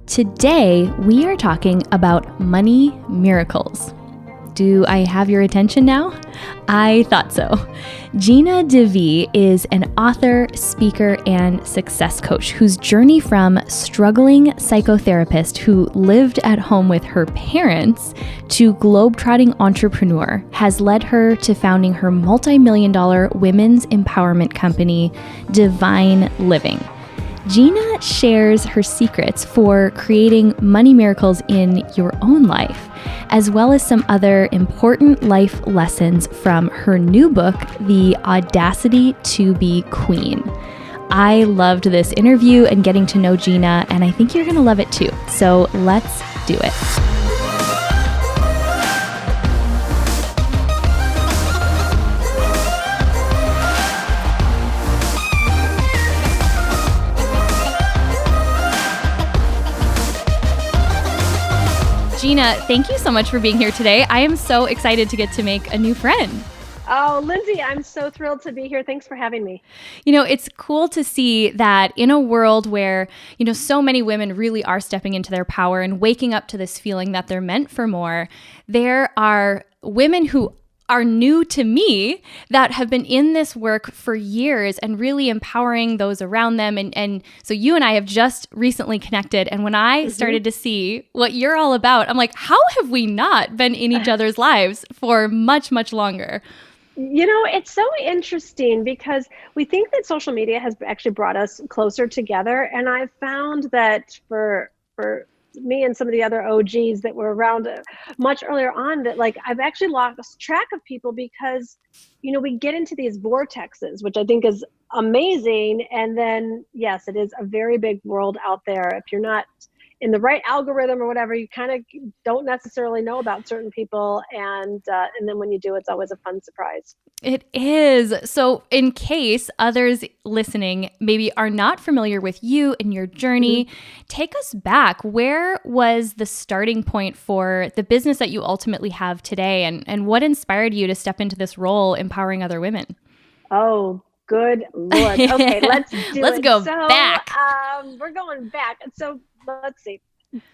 Today, we are talking about money miracles. Do I have your attention now? I thought so. Gina Devee is an author, speaker, and success coach whose journey from struggling psychotherapist who lived at home with her parents to globetrotting entrepreneur has led her to founding her multi-million-dollar women's empowerment company, Divine Living. Gina shares her secrets for creating money miracles in your own life, as well as some other important life lessons from her new book, The Audacity to Be Queen. I loved this interview and getting to know Gina, and I think you're going to love it too. So let's do it. Gina, thank you so much for being here today. I am so excited to get to make a new friend. Oh, Lindsay, I'm so thrilled to be here. Thanks for having me. You know, it's cool to see that in a world where, so many women really are stepping into their power and waking up to this feeling that they're meant for more, there are women who are new to me that have been in this work for years and really empowering those around them. And so you and I have just recently connected. And when I started to see what you're all about, I'm like, how have we not been in each other's lives for much, much longer? It's so interesting because we think that social media has actually brought us closer together. And I've found that for me and some of the other OGs that were around much earlier on, that I've actually lost track of people because, we get into these vortexes, which I think is amazing. And then, yes, it is a very big world out there. If you're not in the right algorithm or whatever, you kind of don't necessarily know about certain people. And then when you do, it's always a fun surprise. It is. So in case others listening maybe are not familiar with you and your journey, take us back. Where was the starting point for the business that you ultimately have today? And what inspired you to step into this role empowering other women? Oh, good Lord. Okay, let's go back. We're going back. So let's see.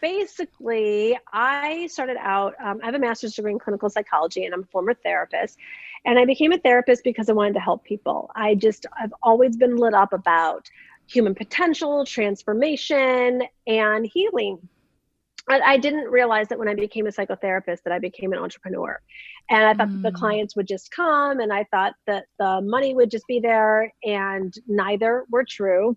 Basically, I started out, I have a master's degree in clinical psychology and I'm a former therapist. And I became a therapist because I wanted to help people. I've always been lit up about human potential, transformation, and healing. I didn't realize that when I became a psychotherapist that I became an entrepreneur. And I thought that the clients would just come and I thought that the money would just be there, and neither were true.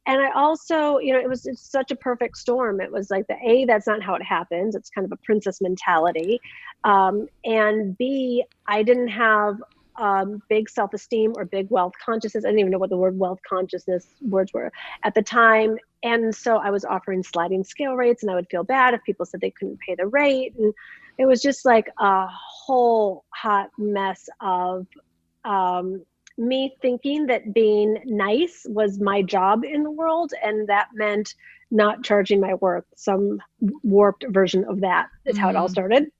And I also, it's such a perfect storm. It was like that's not how it happens. It's kind of a princess mentality. And B, I didn't have big self-esteem or big wealth consciousness. I didn't even know what the word wealth consciousness words were at the time. And so I was offering sliding scale rates, and I would feel bad if people said they couldn't pay the rate. And it was just like a whole hot mess of me thinking that being nice was my job in the world, and that meant not charging my worth. Some warped version of that is how it all started.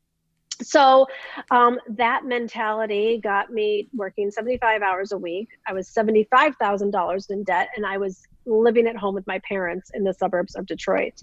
So that mentality got me working 75 hours a week. I was $75,000 in debt, and I was living at home with my parents in the suburbs of Detroit.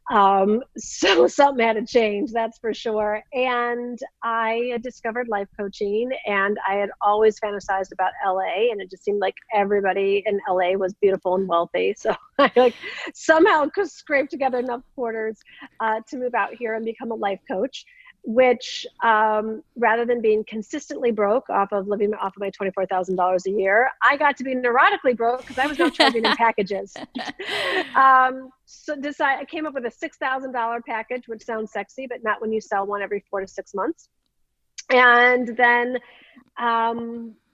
So something had to change, that's for sure. And I discovered life coaching, and I had always fantasized about LA, and it just seemed like everybody in LA was beautiful and wealthy. So I somehow could scrape together enough quarters to move out here and become a life coach, which rather than being consistently broke off of living off of my $24,000 a year, I got to be neurotically broke because I was now charging in packages. So I came up with a $6,000 package, which sounds sexy, but not when you sell one every 4 to 6 months. And then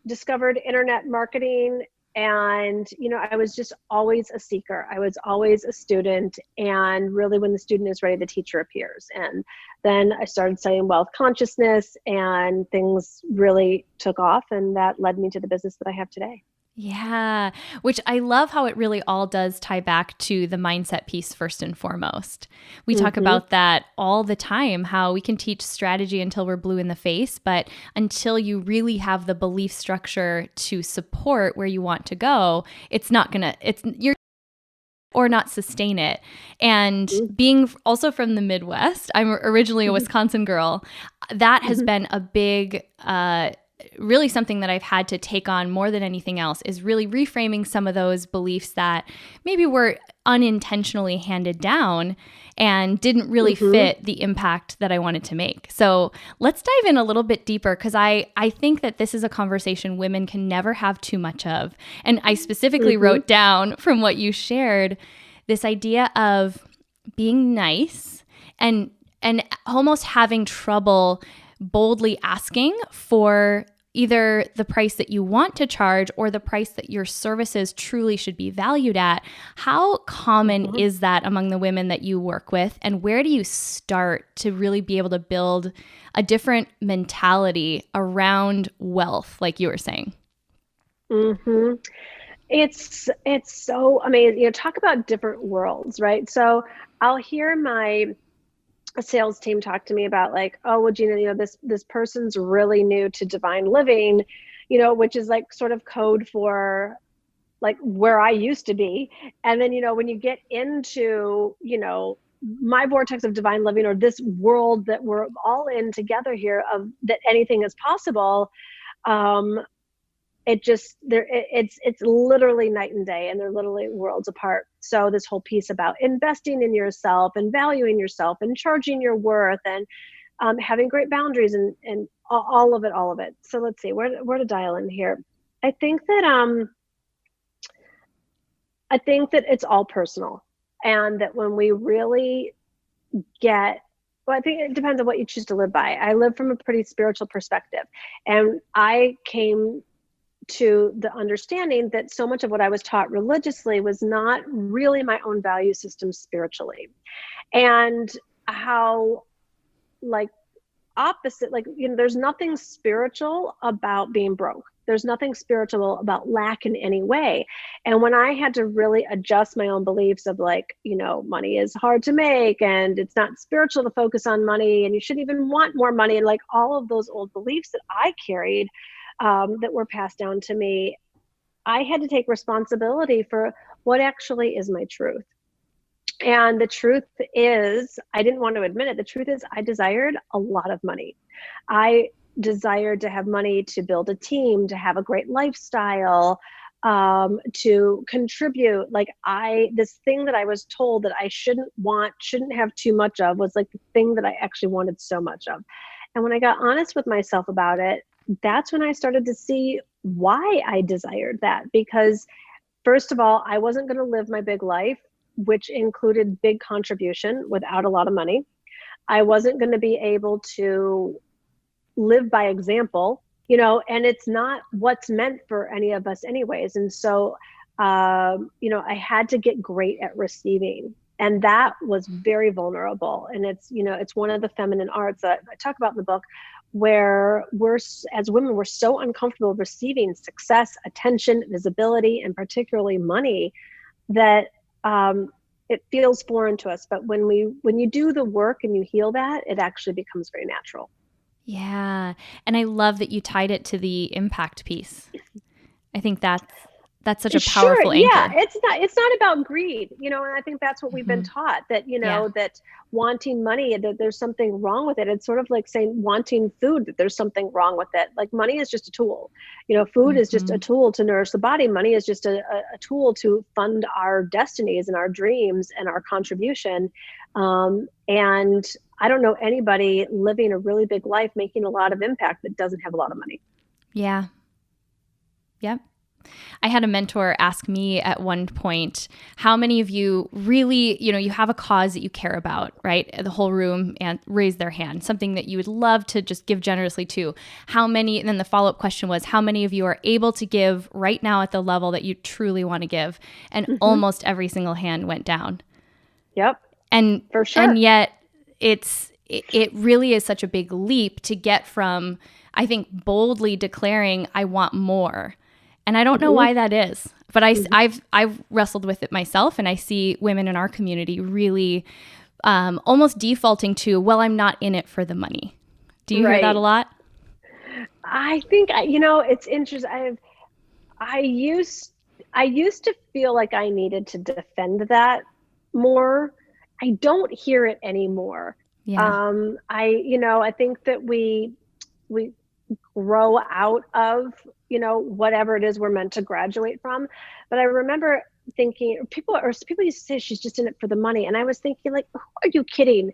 discovered internet marketing. And, I was just always a seeker. I was always a student. And really, when the student is ready, the teacher appears. And then I started studying wealth consciousness, and things really took off. And that led me to the business that I have today. Yeah, which I love how it really all does tie back to the mindset piece first and foremost. We talk about that all the time, how we can teach strategy until we're blue in the face, but until you really have the belief structure to support where you want to go, you're or not sustain it. And Mm-hmm. being also from the Midwest, I'm originally a Wisconsin girl, that has been a big, really something that I've had to take on more than anything else, is really reframing some of those beliefs that maybe were unintentionally handed down and didn't really fit the impact that I wanted to make. So let's dive in a little bit deeper, because I think that this is a conversation women can never have too much of. And I specifically wrote down from what you shared this idea of being nice and almost having trouble boldly asking for either the price that you want to charge or the price that your services truly should be valued at. How common is that among the women that you work with? And where do you start to really be able to build a different mentality around wealth, like you were saying? Mm-hmm. It's so amazing. Talk about different worlds, right? So I'll hear my sales team talk to me about like, oh, well, Gina, this person's really new to divine living, which is like sort of code for like where I used to be. And then, when you get into, my vortex of divine living, or this world that we're all in together here, of that anything is possible, it's literally night and day, and they're literally worlds apart. So this whole piece about investing in yourself and valuing yourself and charging your worth and having great boundaries and all of it. So let's see where to dial in here. I think that it's all personal, and that when we really well, I think it depends on what you choose to live by. I live from a pretty spiritual perspective, and I came to the understanding that so much of what I was taught religiously was not really my own value system spiritually. And how like opposite, like, there's nothing spiritual about being broke. There's nothing spiritual about lack in any way. And when I had to really adjust my own beliefs of like, money is hard to make, and it's not spiritual to focus on money, and you shouldn't even want more money, and like all of those old beliefs that I carried, that were passed down to me, I had to take responsibility for what actually is my truth. And the truth is, I didn't want to admit it. The truth is, I desired a lot of money. I desired to have money to build a team, to have a great lifestyle, to contribute. Like this thing that I was told that I shouldn't have too much of, was like the thing that I actually wanted so much of. And when I got honest with myself about it, that's when I started to see why I desired that. Because first of all, I wasn't going to live my big life, which included big contribution, without a lot of money. I wasn't going to be able to live by example, and it's not what's meant for any of us anyways. And so, I had to get great at receiving. And that was very vulnerable. And it's one of the feminine arts that I talk about in the book, where as women, we're so uncomfortable receiving success, attention, visibility, and particularly money, that it feels foreign to us. But when you do the work and you heal that, it actually becomes very natural. Yeah. And I love that you tied it to the impact piece. I think that's such a powerful anchor. Yeah, it's not about greed, and I think that's what we've been taught, that, that wanting money, that there's something wrong with it. It's sort of like saying wanting food, that there's something wrong with it. Like, money is just a tool. Food is just a tool to nourish the body. Money is just a tool to fund our destinies and our dreams and our contribution. And I don't know anybody living a really big life, making a lot of impact, that doesn't have a lot of money. Yeah. Yep. I had a mentor ask me at one point, how many of you really, you have a cause that you care about, right? The whole room and raise their hand, something that you would love to just give generously to. How many, and then the follow-up question was, how many of you are able to give right now at the level that you truly want to give? And almost every single hand went down. Yep. And for sure. And yet it really is such a big leap to get from, I think, boldly declaring, I want more. And I don't know why that is, but I've wrestled with it myself, and I see women in our community really almost defaulting to, well, I'm not in it for the money. Do you hear that a lot? I think, it's interesting. I used to feel like I needed to defend that more. I don't hear it anymore. Yeah. I think that we grow out of, whatever it is we're meant to graduate from. But I remember thinking people used to say she's just in it for the money. And I was thinking, like, who are you kidding?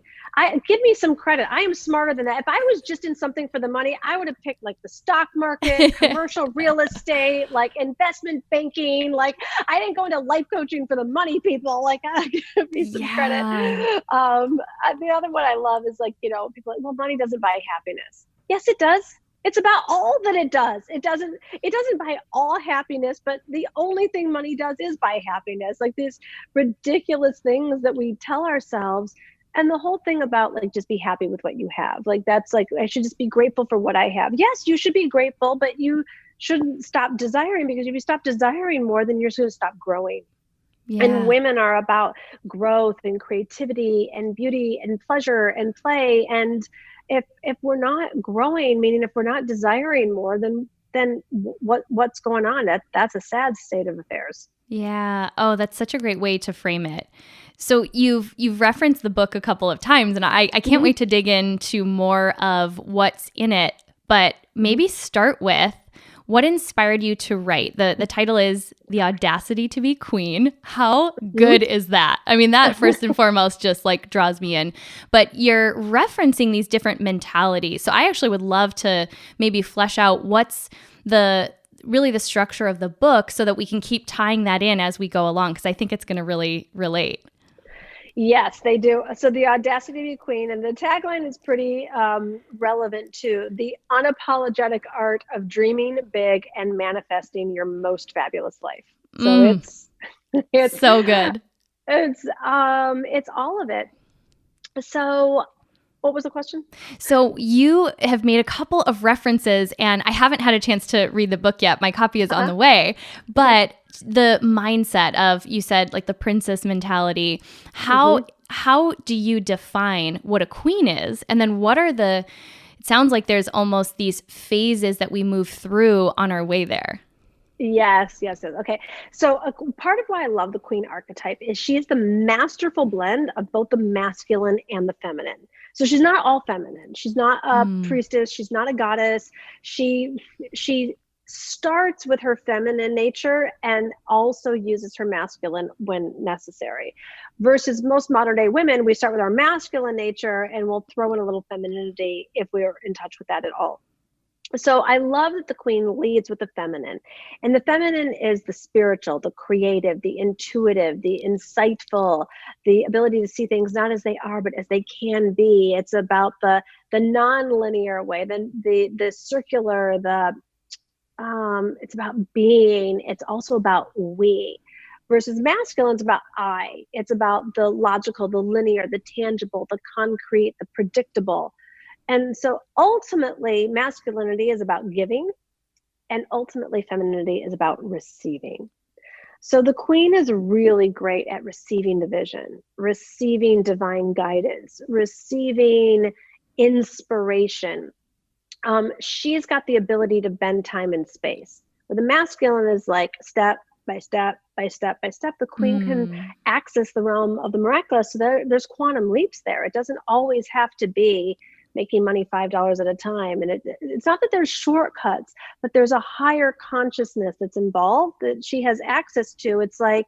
Give me some credit. I am smarter than that. If I was just in something for the money, I would have picked like the stock market, commercial real estate, like investment banking. Like, I didn't go into life coaching for the money, people. Like, give me some credit. The other one I love is like, people like, well, money doesn't buy happiness. Yes, it does. It's about all that it does. It doesn't buy all happiness, but the only thing money does is buy happiness. Like these ridiculous things that we tell ourselves. And the whole thing about like, just be happy with what you have. Like, that's like, I should just be grateful for what I have. Yes, you should be grateful, but you shouldn't stop desiring, because if you stop desiring more, then you're just going to stop growing. Yeah. And women are about growth and creativity and beauty and pleasure and play. And if we're not growing, meaning if we're not desiring more, then what's going on? That's a sad state of affairs. Yeah. Oh, that's such a great way to frame it. So you've referenced the book a couple of times, and I can't wait to dig into more of what's in it. But maybe start with, what inspired you to write? The title is The Audacity to be Queen. How good is that? I mean, that first and foremost just like draws me in. But you're referencing these different mentalities. So I actually would love to maybe flesh out what's really the structure of the book, so that we can keep tying that in as we go along, because I think it's going to really relate. Yes, they do. So the audacity to be queen, and the tagline is pretty relevant too. The unapologetic art of dreaming big and manifesting your most fabulous life. So it's so good. It's all of it. So what was the question? So you have made a couple of references, and I haven't had a chance to read the book yet. My copy is on the way, but the mindset of, you said like the princess mentality, how do you define what a queen is? And then it sounds like there's almost these phases that we move through on our way there. Yes. Okay. So a part of why I love the queen archetype is she is the masterful blend of both the masculine and the feminine. So she's not all feminine. She's not a priestess. She's not a goddess. She starts with her feminine nature and also uses her masculine when necessary. Versus most modern day women, we start with our masculine nature and we'll throw in a little femininity if we're in touch with that at all. So I love that the queen leads with the feminine, and the feminine is the spiritual, the creative, the intuitive, the insightful, the ability to see things not as they are, but as they can be. It's about the non-linear way, the circular, it's about being. It's also about we. Versus masculine, it's about I. It's about the logical, the linear, the tangible, the concrete, the predictable. And so ultimately, masculinity is about giving, and ultimately femininity is about receiving. So the queen is really great at receiving the vision, receiving divine guidance, receiving inspiration. She's got the ability to bend time and space. But the masculine is like step by step by step by step. The queen can access the realm of the miraculous. So there's quantum leaps there. It doesn't always have to be making money $5 at a time. And it's not that there's shortcuts, but there's a higher consciousness that's involved that she has access to. It's like,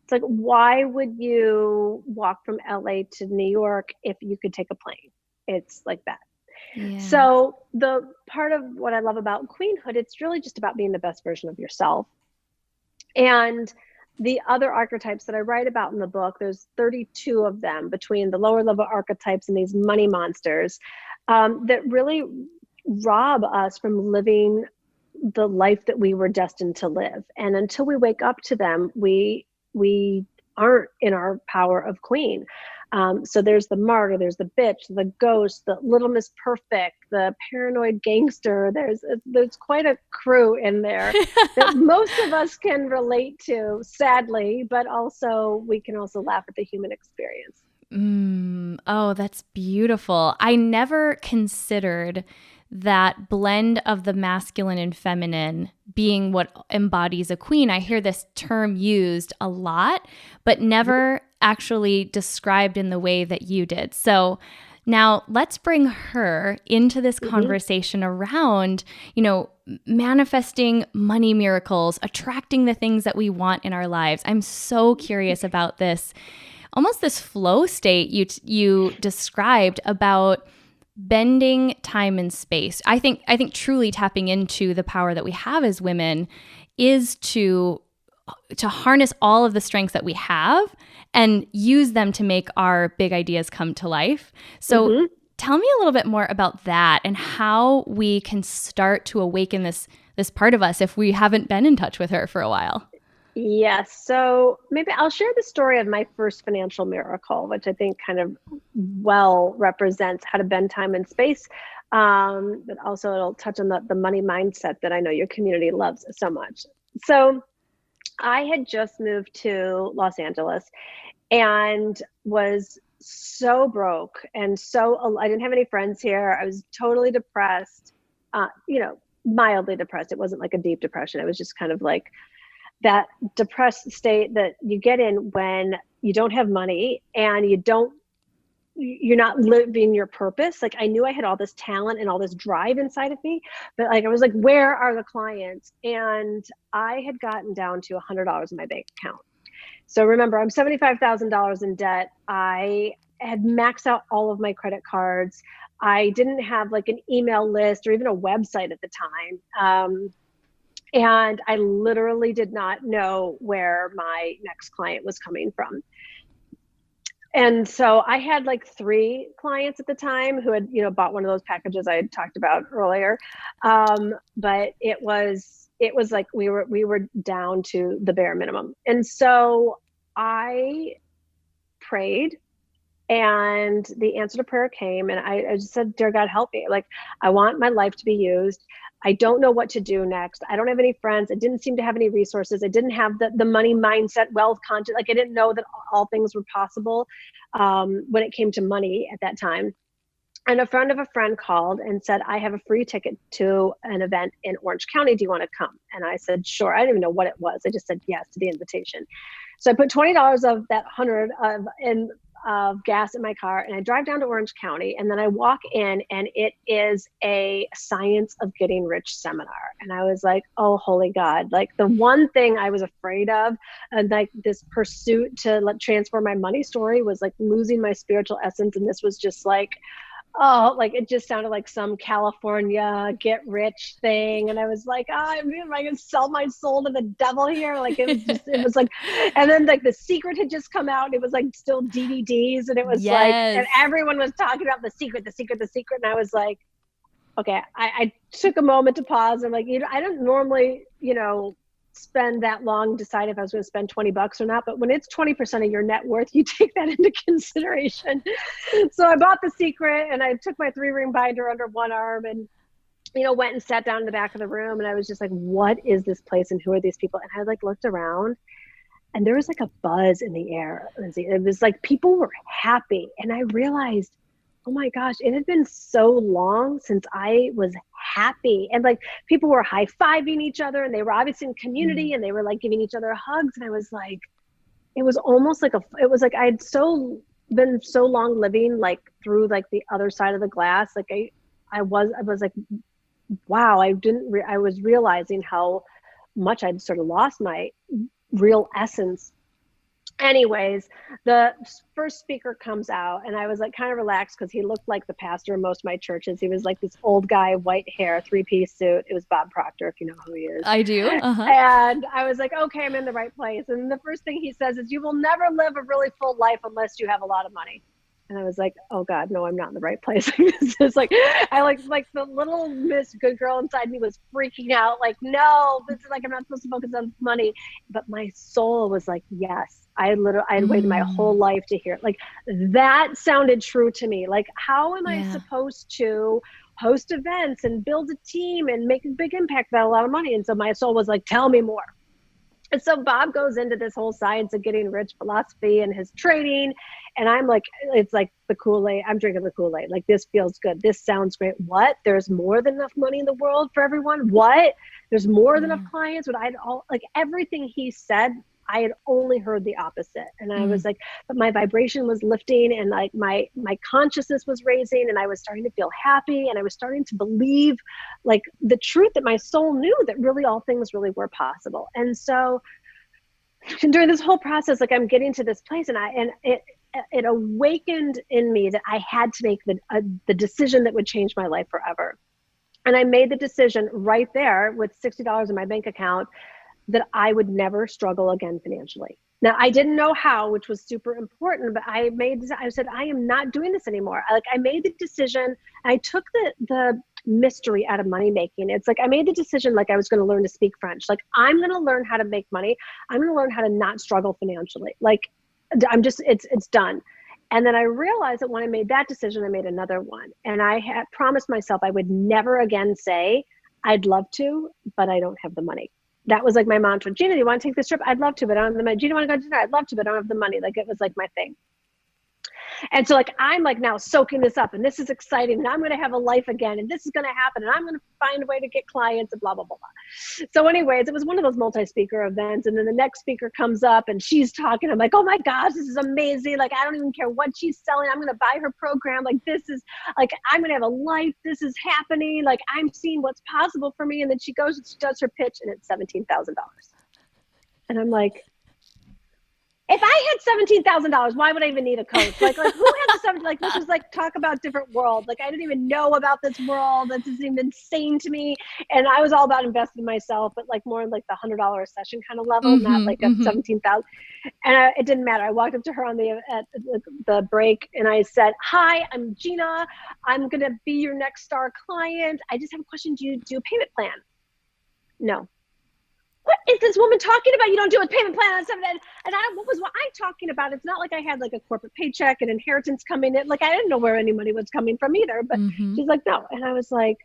why would you walk from LA to New York if you could take a plane? It's like that. Yeah. So the part of what I love about queenhood, it's really just about being the best version of yourself. And the other archetypes that I write about in the book, there's 32 of them between the lower level archetypes and these money monsters that really rob us from living the life that we were destined to live. And until we wake up to them, we aren't in our power of queen. So there's the martyr, there's the bitch, the ghost, the little Miss Perfect, the paranoid gangster. There's quite a crew in there that most of us can relate to, sadly, but also we can also laugh at the human experience. Oh, that's beautiful. I never considered that blend of the masculine and feminine being what embodies a queen. I hear this term used a lot, but never actually described in the way that you did. So now let's bring her into this conversation around, manifesting money miracles, attracting the things that we want in our lives. I'm so curious about this, almost this flow state you described about bending time and space. I think truly tapping into the power that we have as women is to harness all of the strengths that we have and use them to make our big ideas come to life. So tell me a little bit more about that and how we can start to awaken this part of us if we haven't been in touch with her for a while. Yes. So maybe I'll share the story of my first financial miracle, which I think kind of well represents how to bend time and space. But also it'll touch on the money mindset that I know your community loves so much. So I had just moved to Los Angeles and was so broke and I didn't have any friends here. I was totally depressed, mildly depressed. It wasn't like a deep depression. It was just kind of like that depressed state that you get in when you don't have money and you're not living your purpose. Like I knew I had all this talent and all this drive inside of me, but like I was like, where are the clients? And I had gotten down to $100 in my bank account. So remember, I'm $75,000 in debt. I had maxed out all of my credit cards. I didn't have like an email list or even a website at the time. And I literally did not know where my next client was coming from. And so I had like 3 clients at the time who had, bought one of those packages I had talked about earlier. But it was like we were down to the bare minimum. And so I prayed, and the answer to prayer came, and I just said, "Dear God, help me. Like, I want my life to be used. I don't know what to do next. I don't have any friends. I didn't seem to have any resources. I didn't have the money mindset, wealth content. Like I didn't know that all things were possible when it came to money at that time." And a friend of a friend called and said, "I have a free ticket to an event in Orange County. Do you want to come?" And I said, "Sure." I didn't even know what it was. I just said yes to the invitation. So I put $20 of that 100 of gas in my car, and I drive down to Orange County, and then I walk in, and it is a science of getting rich seminar. And I was like, oh, holy God, like the one thing I was afraid of, and like this pursuit to transform my money story was like losing my spiritual essence. And this was just like, oh, like it just sounded like some California get rich thing. And I was like, am I going to sell my soul to the devil here? Like it was like, and then like The Secret had just come out, and it was like still DVDs, and it was like, and everyone was talking about The Secret. And I was like, okay, I took a moment to pause. I'm like, I don't normally, spend that long decide if I was going to spend $20 or not, but when it's 20% of your net worth, you take that into consideration. So I bought The Secret, and I took my 3-ring binder under one arm, and went and sat down in the back of the room, and I was just like, what is this place and who are these people? And I like looked around, and there was like a buzz in the air, Lindsay. It was like people were happy, and I realized, oh my gosh, it had been so long since I was happy. And like people were high-fiving each other, and they were obviously in community, and they were like giving each other hugs. And I was like, it was almost like I had been so long living like through like the other side of the glass. Like I was like, wow, I was realizing how much I'd sort of lost my real essence. Anyways, the first speaker comes out, and I was like kind of relaxed because he looked like the pastor of most of my churches. He was like this old guy, white hair, 3-piece suit. It was Bob Proctor, if you know who he is. I do. Uh-huh. And I was like, okay, I'm in the right place. And the first thing he says is, "You will never live a really full life unless you have a lot of money." And I was like, oh God, no, I'm not in the right place. It's like, I like the little Miss Good Girl inside me was freaking out. Like, no, this is like, I'm not supposed to focus on money. But my soul was like, yes. I had waited my whole life to hear it. Like that sounded true to me. Like, how am I supposed to host events and build a team and make a big impact without a lot of money? And so my soul was like, tell me more. And so Bob goes into this whole science of getting rich philosophy and his training. And I'm like, it's like the Kool-Aid. I'm drinking the Kool-Aid. Like, this feels good. This sounds great. What? There's more than enough money in the world for everyone? What? There's more than enough clients? But like everything he said, I had only heard the opposite. And I was like, but my vibration was lifting, and like my consciousness was raising, and I was starting to feel happy, and I was starting to believe like the truth that my soul knew, that really all things really were possible. And so during this whole process, like I'm getting to this place, and it awakened in me that I had to make the decision that would change my life forever. And I made the decision right there with $60 in my bank account that I would never struggle again financially. Now, I didn't know how, which was super important, but I said, I am not doing this anymore. I made the decision. I took the mystery out of money making. It's like, I made the decision, like I was going to learn to speak French. Like, I'm going to learn how to make money. I'm going to learn how to not struggle financially. Like, it's done. And then I realized that when I made that decision, I made another one. And I had promised myself I would never again say, I'd love to, but I don't have the money. That was like my mantra. Gina, do you want to take this trip? I'd love to, but I don't have the money. Gina, want to go to dinner? I'd love to, but I don't have the money. Like, it was like my thing. And so like, I'm like now soaking this up, and this is exciting, and I'm going to have a life again, and this is going to happen, and I'm going to find a way to get clients, and blah, blah, blah, blah. So anyways, it was one of those multi-speaker events. And then the next speaker comes up and she's talking. I'm like, oh my gosh, this is amazing. Like, I don't even care what she's selling. I'm going to buy her program. Like, this is like, I'm going to have a life. This is happening. Like, I'm seeing what's possible for me. And then she goes and she does her pitch, and it's $17,000. And I'm like, if I had $17,000, why would I even need a coach? Like who has something like, let's just like talk about different world. Like, I didn't even know about this world. This is even insane to me. And I was all about investing in myself, but like more like the $100 a session kind of level, not like a 17,000. And it didn't matter. I walked up to her at the break, and I said, hi, I'm Gina. I'm going to be your next star client. I just have a question. Do you do a payment plan? No. What is this woman talking about? You don't do a payment plan on something. What was I talking about? It's not like I had like a corporate paycheck and inheritance coming in. Like, I didn't know where any money was coming from either, but she's like, no. And I was like,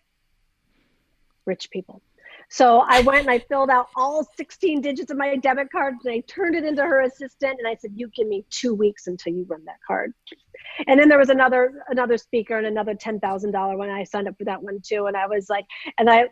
rich people. So I went and I filled out all 16 digits of my debit card, and I turned it into her assistant. And I said, you give me 2 weeks until you run that card. And then there was another speaker and another $10,000 when I signed up for that one too. And I was like, and I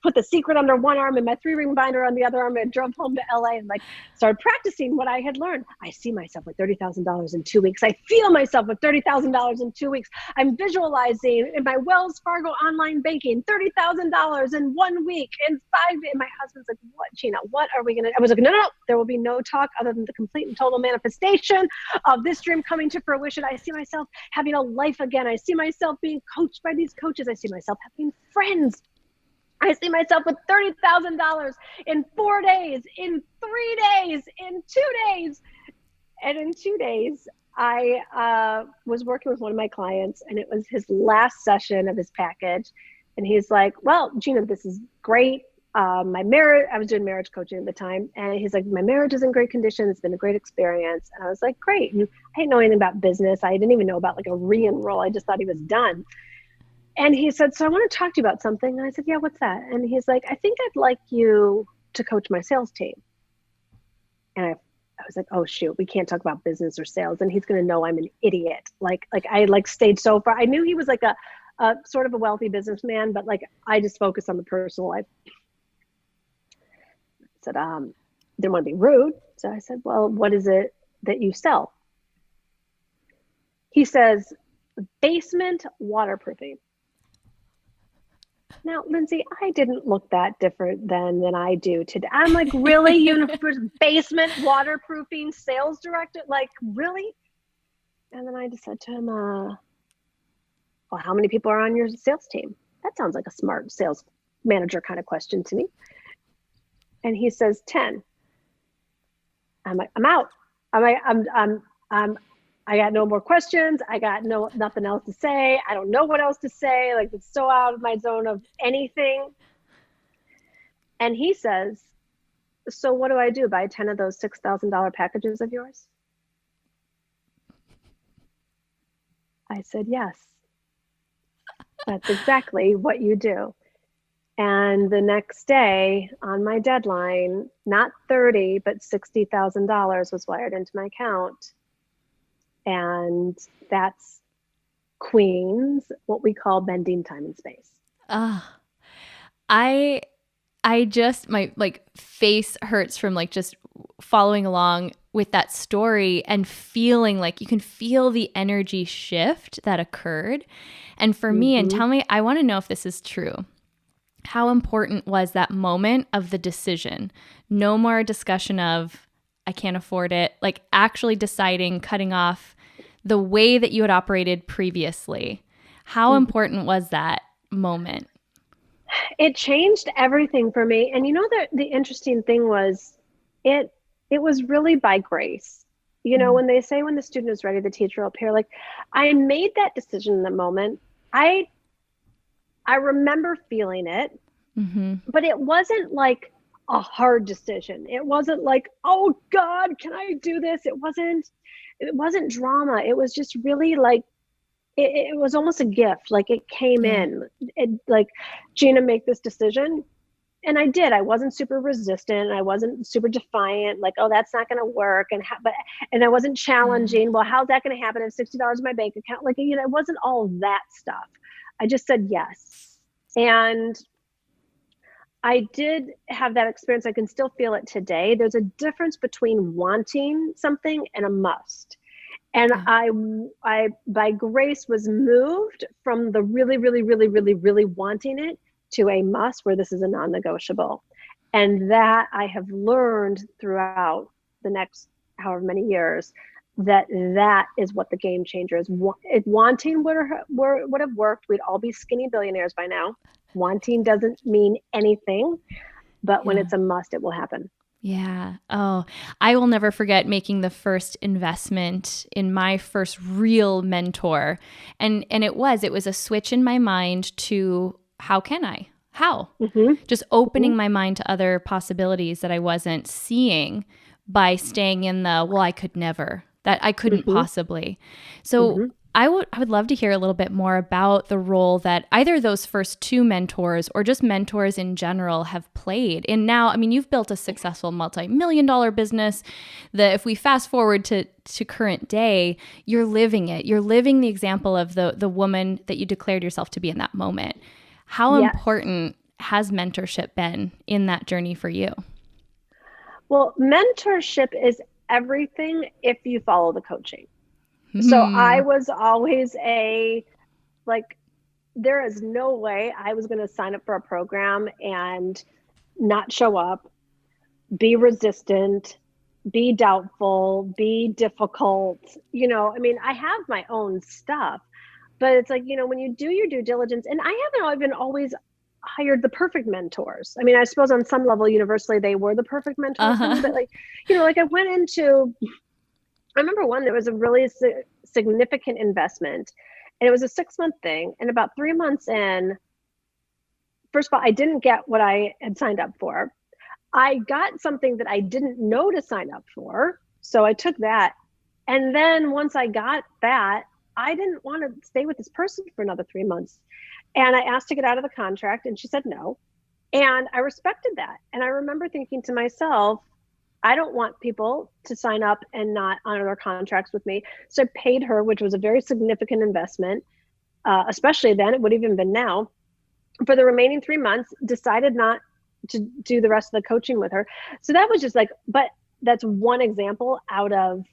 put the secret under one arm and my 3-ring binder on the other arm, and drove home to LA and like started practicing what I had learned. I see myself with $30,000 in 2 weeks. I feel myself with $30,000 in 2 weeks. I'm visualizing in my Wells Fargo online banking, $30,000 in 1 week, in 5 days. My husband's like, what, Gina, what are we going to, I was like, no, there will be no talk other than the complete and total manifestation of this dream coming to fruition. I see myself having a life again. I see myself being coached by these coaches. I see myself having friends. I see myself with $30,000 in 4 days, in 3 days, in 2 days. And in 2 days, I was working with one of my clients, and it was his last session of his package. And he's like, well, Gina, this is great. My marriage, I was doing marriage coaching at the time. And he's like, my marriage is in great condition. It's been a great experience. And I was like, great. And I didn't know anything about business. I didn't even know about like a re-enroll. I just thought he was done. And he said, so I want to talk to you about something. And I said, yeah, what's that? And he's like, I think I'd like you to coach my sales team. And I was like, oh shoot, we can't talk about business or sales. And he's going to know I'm an idiot. Like I stayed so far. I knew he was like a sort of a wealthy businessman, but like, I just focused on the personal life. I said, didn't want to be rude. So I said, well, what is it that you sell? He says, basement waterproofing. Now, Lindsay, I didn't look that different than I do today. I'm like, really? Basement waterproofing sales director? Like, really? And then I just said to him, well, how many people are on your sales team? That sounds like a smart sales manager kind of question to me. And he says 10. I'm like, I'm out. I got no more questions. I got nothing else to say. I don't know what else to say. Like, it's so out of my zone of anything. And he says, so what do I do? Buy 10 of those $6,000 packages of yours? I said, yes, that's exactly what you do. And the next day on my deadline, not 30, but $60,000 was wired into my account. And that's Queens, what we call bending time and space. I I just my like face hurts from like just following along with that story and feeling like you can feel the energy shift that occurred. And for me, and tell me, I want to know if this is true. How important was that moment of the decision? No more discussion of I can't afford it, like actually deciding, cutting off the way that you had operated previously. How important was that moment? It changed everything for me. And you know, the interesting thing was it was really by grace. You know, when they say when the student is ready, the teacher will appear, like I made that decision in the moment. I remember feeling it, but it wasn't like a hard decision. It wasn't like, oh God, can I do this? It wasn't drama. It was just really like it was almost a gift. Like it came in. It like, Gina, make this decision. And I did. I wasn't super resistant. I wasn't super defiant, like, oh, that's not going to work. And I wasn't challenging. Well, how's that going to happen if $60 in my bank account? Like, you know, it wasn't all that stuff. I just said yes. And I did have that experience. I can still feel it today. There's a difference between wanting something and a must. And I by grace was moved from the really, really, really, really, really wanting it to a must where this is a non-negotiable. And that I have learned throughout the next however many years that is what the game changer is. If wanting would have worked, we'd all be skinny billionaires by now. Wanting doesn't mean anything, but when it's a must, it will happen. Yeah. Oh, I will never forget making the first investment in my first real mentor. And it was a switch in my mind to how can I? How? Just opening my mind to other possibilities that I wasn't seeing by staying in the, well, I could never, that I couldn't possibly. So I would love to hear a little bit more about the role that either those first two mentors or just mentors in general have played. And now, I mean, you've built a successful multi-million-dollar business that if we fast forward to current day, you're living it. You're living the example of the woman that you declared yourself to be in that moment. How important has mentorship been in that journey for you? Well, mentorship is everything if you follow the coaching. So I was always there is no way I was going to sign up for a program and not show up, be resistant, be doubtful, be difficult. You know, I mean, I have my own stuff, but it's like, you know, when you do your due diligence, and I haven't even always hired the perfect mentors. I mean, I suppose on some level, universally, they were the perfect mentors for me, but like, you know, like I remember one that was a really significant investment, and it was a 6-month thing. And about 3 months in, first of all, I didn't get what I had signed up for. I got something that I didn't know to sign up for. So I took that. And then once I got that, I didn't want to stay with this person for another 3 months. And I asked to get out of the contract, and she said no. And I respected that. And I remember thinking to myself, I don't want people to sign up and not honor their contracts with me. So I paid her, which was a very significant investment, especially then. It would have even been now. For the remaining 3 months, decided not to do the rest of the coaching with her. So that was just like, but that's one example out of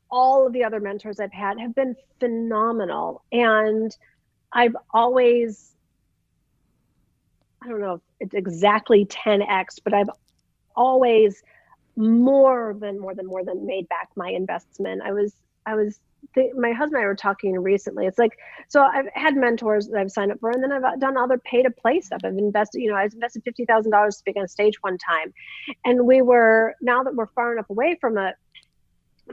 all of the other mentors I've had have been phenomenal. And I've always, I don't know if it's exactly 10x, but I've always more than made back my investment. My husband and I were talking recently. It's like, so I've had mentors that I've signed up for, and then I've done other pay to play stuff. I've invested, you know, I invested $50,000 to speak on stage one time. And now that we're far enough away from it,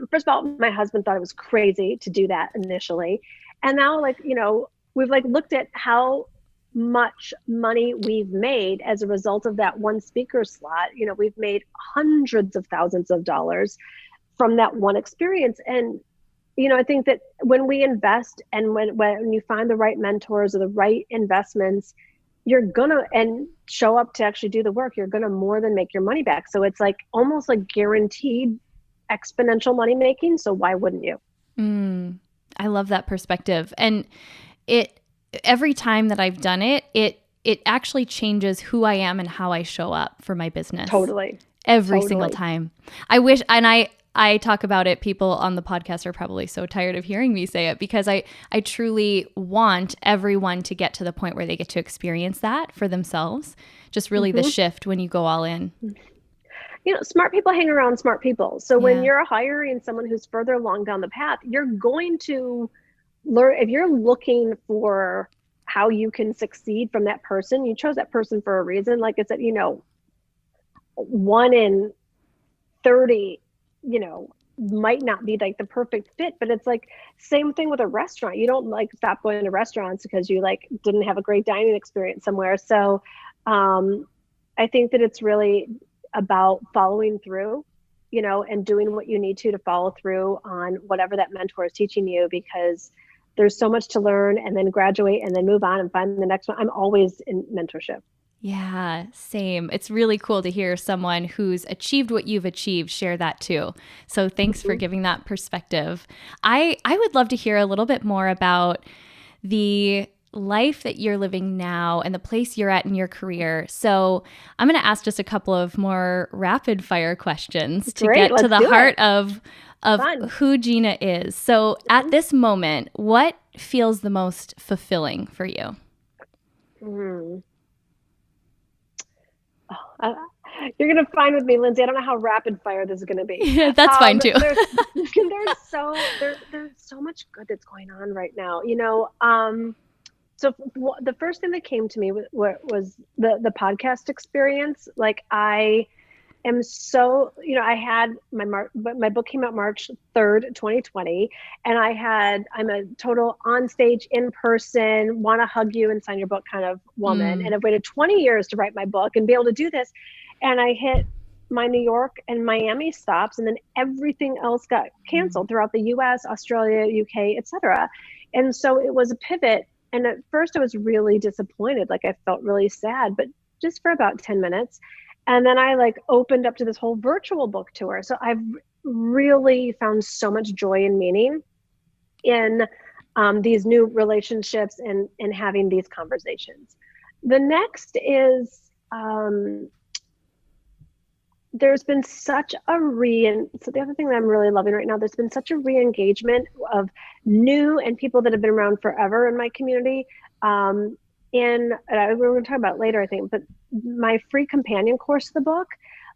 first of all, my husband thought it was crazy to do that initially. And now, like, you know, we've like looked at how much money we've made as a result of that one speaker slot. You know, we've made hundreds of thousands of dollars from that one experience. And, you know, I think that when we invest and when you find the right mentors or the right investments, you're gonna and show up to actually do the work, you're gonna more than make your money back. So it's like almost like guaranteed exponential money making. So why wouldn't you? I love that perspective. And it every time that I've done it, it actually changes who I am and how I show up for my business. Totally. Every single time. I wish, and I talk about it, people on the podcast are probably so tired of hearing me say it, because I truly want everyone to get to the point where they get to experience that for themselves. Just really the shift when you go all in. You know, smart people hang around smart people. So when you're hiring someone who's further along down the path, you're going to learn. If you're looking for how you can succeed from that person, you chose that person for a reason. Like I said, you know, 1 in 30, you know, might not be like the perfect fit, but it's like same thing with a restaurant. You don't like stop going to restaurants because you like didn't have a great dining experience somewhere. So I think that it's really about following through, you know, and doing what you need to follow through on whatever that mentor is teaching you, because there's so much to learn, and then graduate and then move on and find the next one. I'm always in mentorship. Yeah, same. It's really cool to hear someone who's achieved what you've achieved share that too. So thanks for giving that perspective. I would love to hear a little bit more about the life that you're living now and the place you're at in your career. So I'm going to ask just a couple of more rapid fire questions to get to the heart of who Gina is. So at this moment, what feels the most fulfilling for you? You're going to find with me, Lindsay, I don't know how rapid fire this is going to be. Yeah, that's fine too. There's so much good that's going on right now, you know. So the first thing that came to me was the podcast experience. Like I am so, you know, I had my book came out March 3rd, 2020. And I'm a total on stage, in person, want to hug you and sign your book kind of woman. And I've waited 20 years to write my book and be able to do this. And I hit my New York and Miami stops, and then everything else got canceled throughout the US, Australia, UK, etc. And so it was a pivot. And at first I was really disappointed. Like I felt really sad, but just for about 10 minutes. And then I like opened up to this whole virtual book tour. So I've really found so much joy and meaning in these new relationships and having these conversations. The next is, there's been such a so the other thing that I'm really loving right now, there's been such a re-engagement of new and people that have been around forever in my community. And we're going to talk about it later, I think, but my free companion course of the book,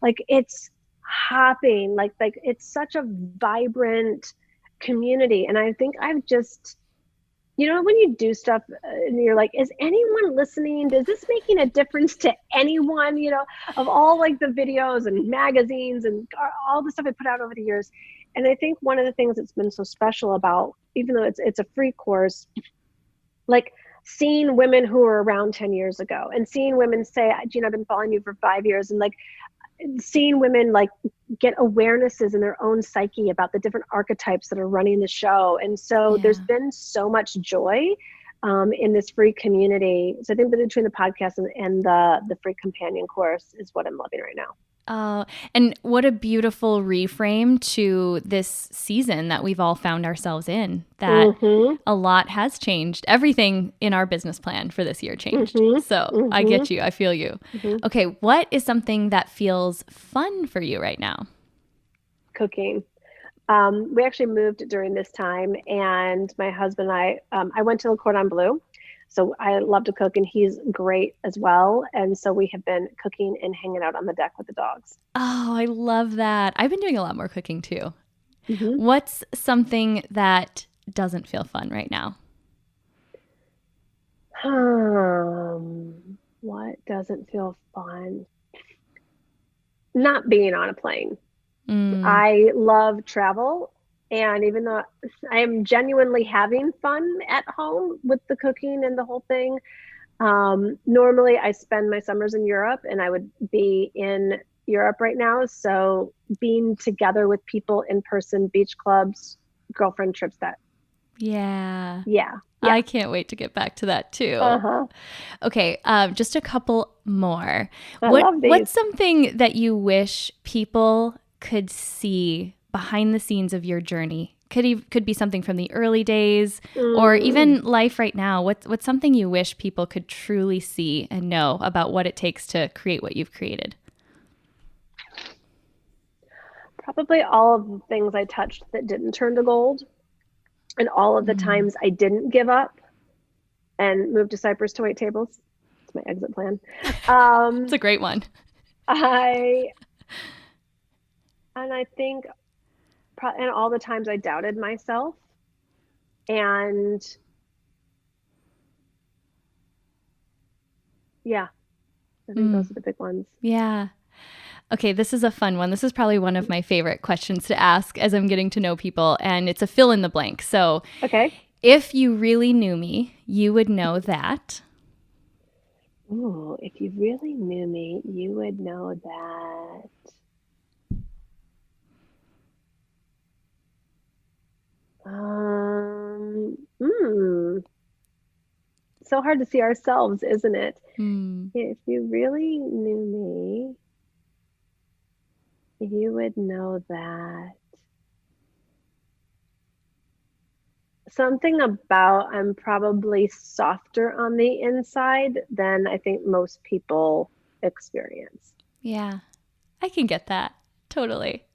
like it's hopping, like it's such a vibrant community. And I think I've just, you know, when you do stuff and you're like, is anyone listening? Is this making a difference to anyone? You know, of all like the videos and magazines and all the stuff I put out over the years. And I think one of the things that's been so special about, even though it's a free course, like seeing women who were around 10 years ago and seeing women say, Gina, I've been following you for 5 years, and like seeing women like get awarenesses in their own psyche about the different archetypes that are running the show. And so there's been so much joy in this free community. So I think that between the podcast and the free companion course is what I'm loving right now. And what a beautiful reframe to this season that we've all found ourselves in, that a lot has changed. Everything in our business plan for this year changed. So I get you. I feel you. Okay. What is something that feels fun for you right now? Cooking. We actually moved during this time, and my husband and I went to Le Cordon Bleu. So I love to cook, and he's great as well. And so we have been cooking and hanging out on the deck with the dogs. Oh, I love that. I've been doing a lot more cooking too. What's something that doesn't feel fun right now? What doesn't feel fun? Not being on a plane. I love travel. And even though I am genuinely having fun at home with the cooking and the whole thing, normally I spend my summers in Europe, and I would be in Europe right now. So being together with people in person, beach clubs, girlfriend trips, that Yeah. Yeah. I can't wait to get back to that too. Uh-huh. Okay, just a couple more. I love What's these. something that you wish people could see behind the scenes of your journey? Could be something from the early days or even life right now. What's something you wish people could truly see and know about what it takes to create what you've created? Probably all of the things I touched that didn't turn to gold, and all of the times I didn't give up and moved to Cyprus to wait tables. It's my exit plan. It's a great one. I think, and all the times I doubted myself, and yeah, I think those are the big ones. Yeah. Okay, this is a fun one. This is probably one of my favorite questions to ask as I'm getting to know people, and it's a fill in the blank. So, Okay. if you really knew me, you would know that. Ooh, if you really knew me, you would know that. So hard to see ourselves, isn't it? If you really knew me, you would know that. Something about I'm probably softer on the inside than I think most people experience. Yeah, I can get that. Totally.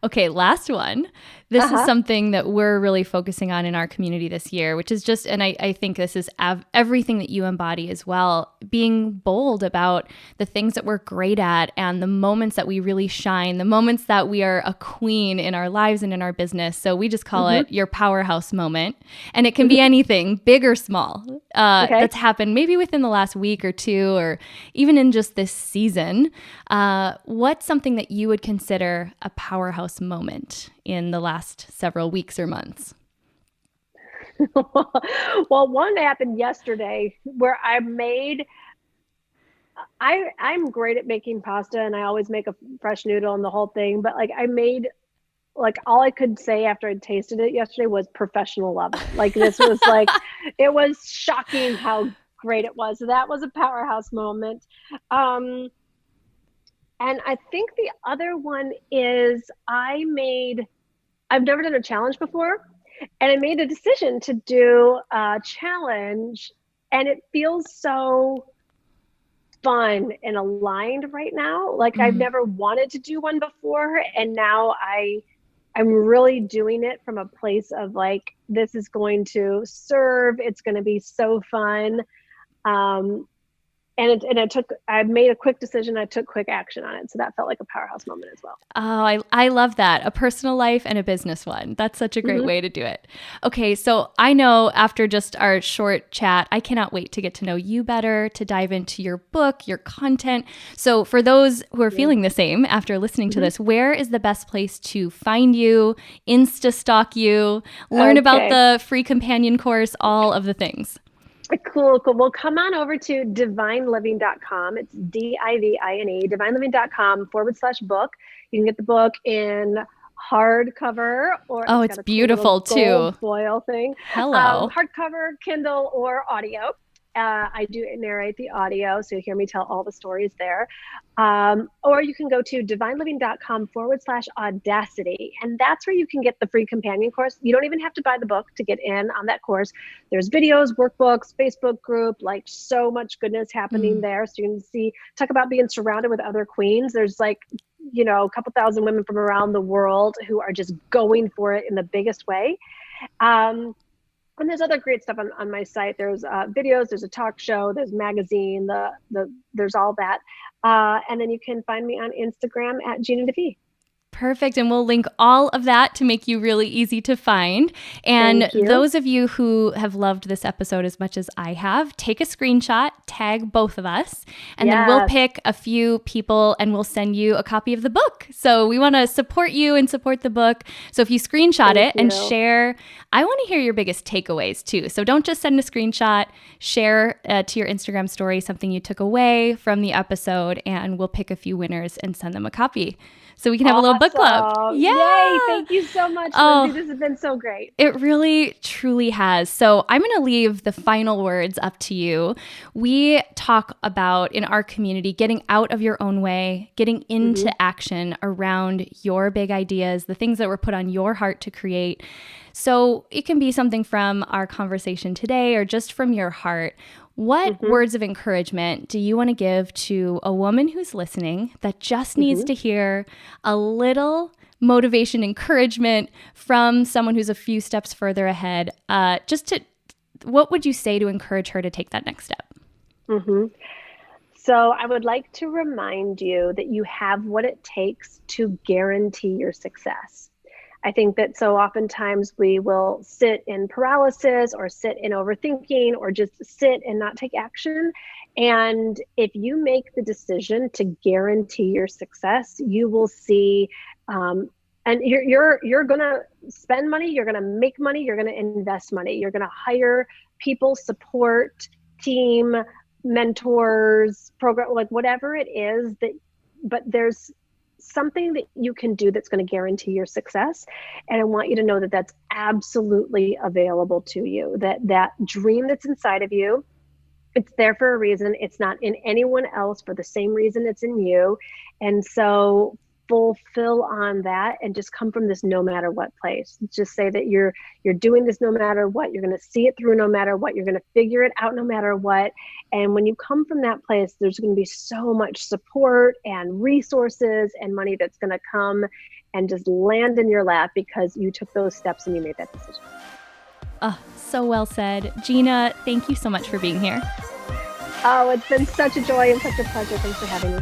Okay, last one. This is something that we're really focusing on in our community this year, which is just, and I think this is everything that you embody as well, being bold about the things that we're great at and the moments that we really shine, the moments that we are a queen in our lives and in our business. So we just call it your powerhouse moment. And it can be anything, big or small, that's happened maybe within the last week or two, or even in just this season. What's something that you would consider a powerhouse moment in the last several weeks or months? Well, one happened yesterday where I'm great at making pasta, and I always make a fresh noodle and the whole thing, but I made, all I could say after I tasted it yesterday was professional level. This was it was shocking how great it was. So that was a powerhouse moment. And I think the other one is I've never done a challenge before, and I made a decision to do a challenge, and it feels so fun and aligned right now. I've never wanted to do one before, and now I'm really doing it from a place of this is going to serve. It's going to be so fun. I made a quick decision. I took quick action on it. So that felt like a powerhouse moment as well. Oh, I love that. A personal life and a business one. That's such a great way to do it. Okay, so I know after just our short chat, I cannot wait to get to know you better, to dive into your book, your content. So for those who are feeling the same after listening to this, where is the best place to find you, Insta stalk you, learn about the free companion course, all of the things? Cool. Well, come on over to divineliving.com. It's DIVINE, divineliving.com/book. You can get the book in hardcover, or it's beautiful too. Foil thing. Hello. Hardcover, Kindle, or audio. I do narrate the audio, so you hear me tell all the stories there. Or you can go to divineliving.com/Audacity. And that's where you can get the free companion course. You don't even have to buy the book to get in on that course. There's videos, workbooks, Facebook group, so much goodness happening there. So you can talk about being surrounded with other queens. There's a couple thousand women from around the world who are just going for it in the biggest way. And there's other great stuff on my site. There's videos, there's a talk show, there's magazine, there's all that. And then you can find me on Instagram at Gina Devee. Perfect. And we'll link all of that to make you really easy to find. And those of you who have loved this episode as much as I have, take a screenshot, tag both of us, and then we'll pick a few people and we'll send you a copy of the book. So we want to support you and support the book. So if you screenshot it and share, I want to hear your biggest takeaways too. So don't just send a screenshot, share to your Instagram story something you took away from the episode, and we'll pick a few winners and send them a copy. so we can have a little book club. Awesome. Yeah. Yay. Thank you so much, Lindsay. This has been so great. It really, truly has. So I'm going to leave the final words up to you. We talk about in our community getting out of your own way, getting into action around your big ideas, the things that were put on your heart to create. So it can be something from our conversation today or just from your heart. What words of encouragement do you want to give to a woman who's listening that just needs to hear a little motivation, encouragement from someone who's a few steps further ahead? What would you say to encourage her to take that next step? So I would like to remind you that you have what it takes to guarantee your success. I think that so oftentimes we will sit in paralysis or sit in overthinking or just sit and not take action. And if you make the decision to guarantee your success, you will see, and you're going to spend money, you're going to make money, you're going to invest money, you're going to hire people, support, team, mentors, program, like whatever it is but there's something that you can do that's going to guarantee your success. And I want you to know that that's absolutely available to you, that dream that's inside of you, it's there for a reason. It's not in anyone else for the same reason it's in you. And so fulfill on that and just come from this no matter what place. Just say that you're doing this no matter what. You're going to see it through no matter what. You're going to figure it out no matter what. And when you come from that place, there's going to be so much support and resources and money that's going to come and just land in your lap because you took those steps and you made that decision. Oh, so well said. Gina, thank you so much for being here. Oh, it's been such a joy and such a pleasure. Thanks for having me.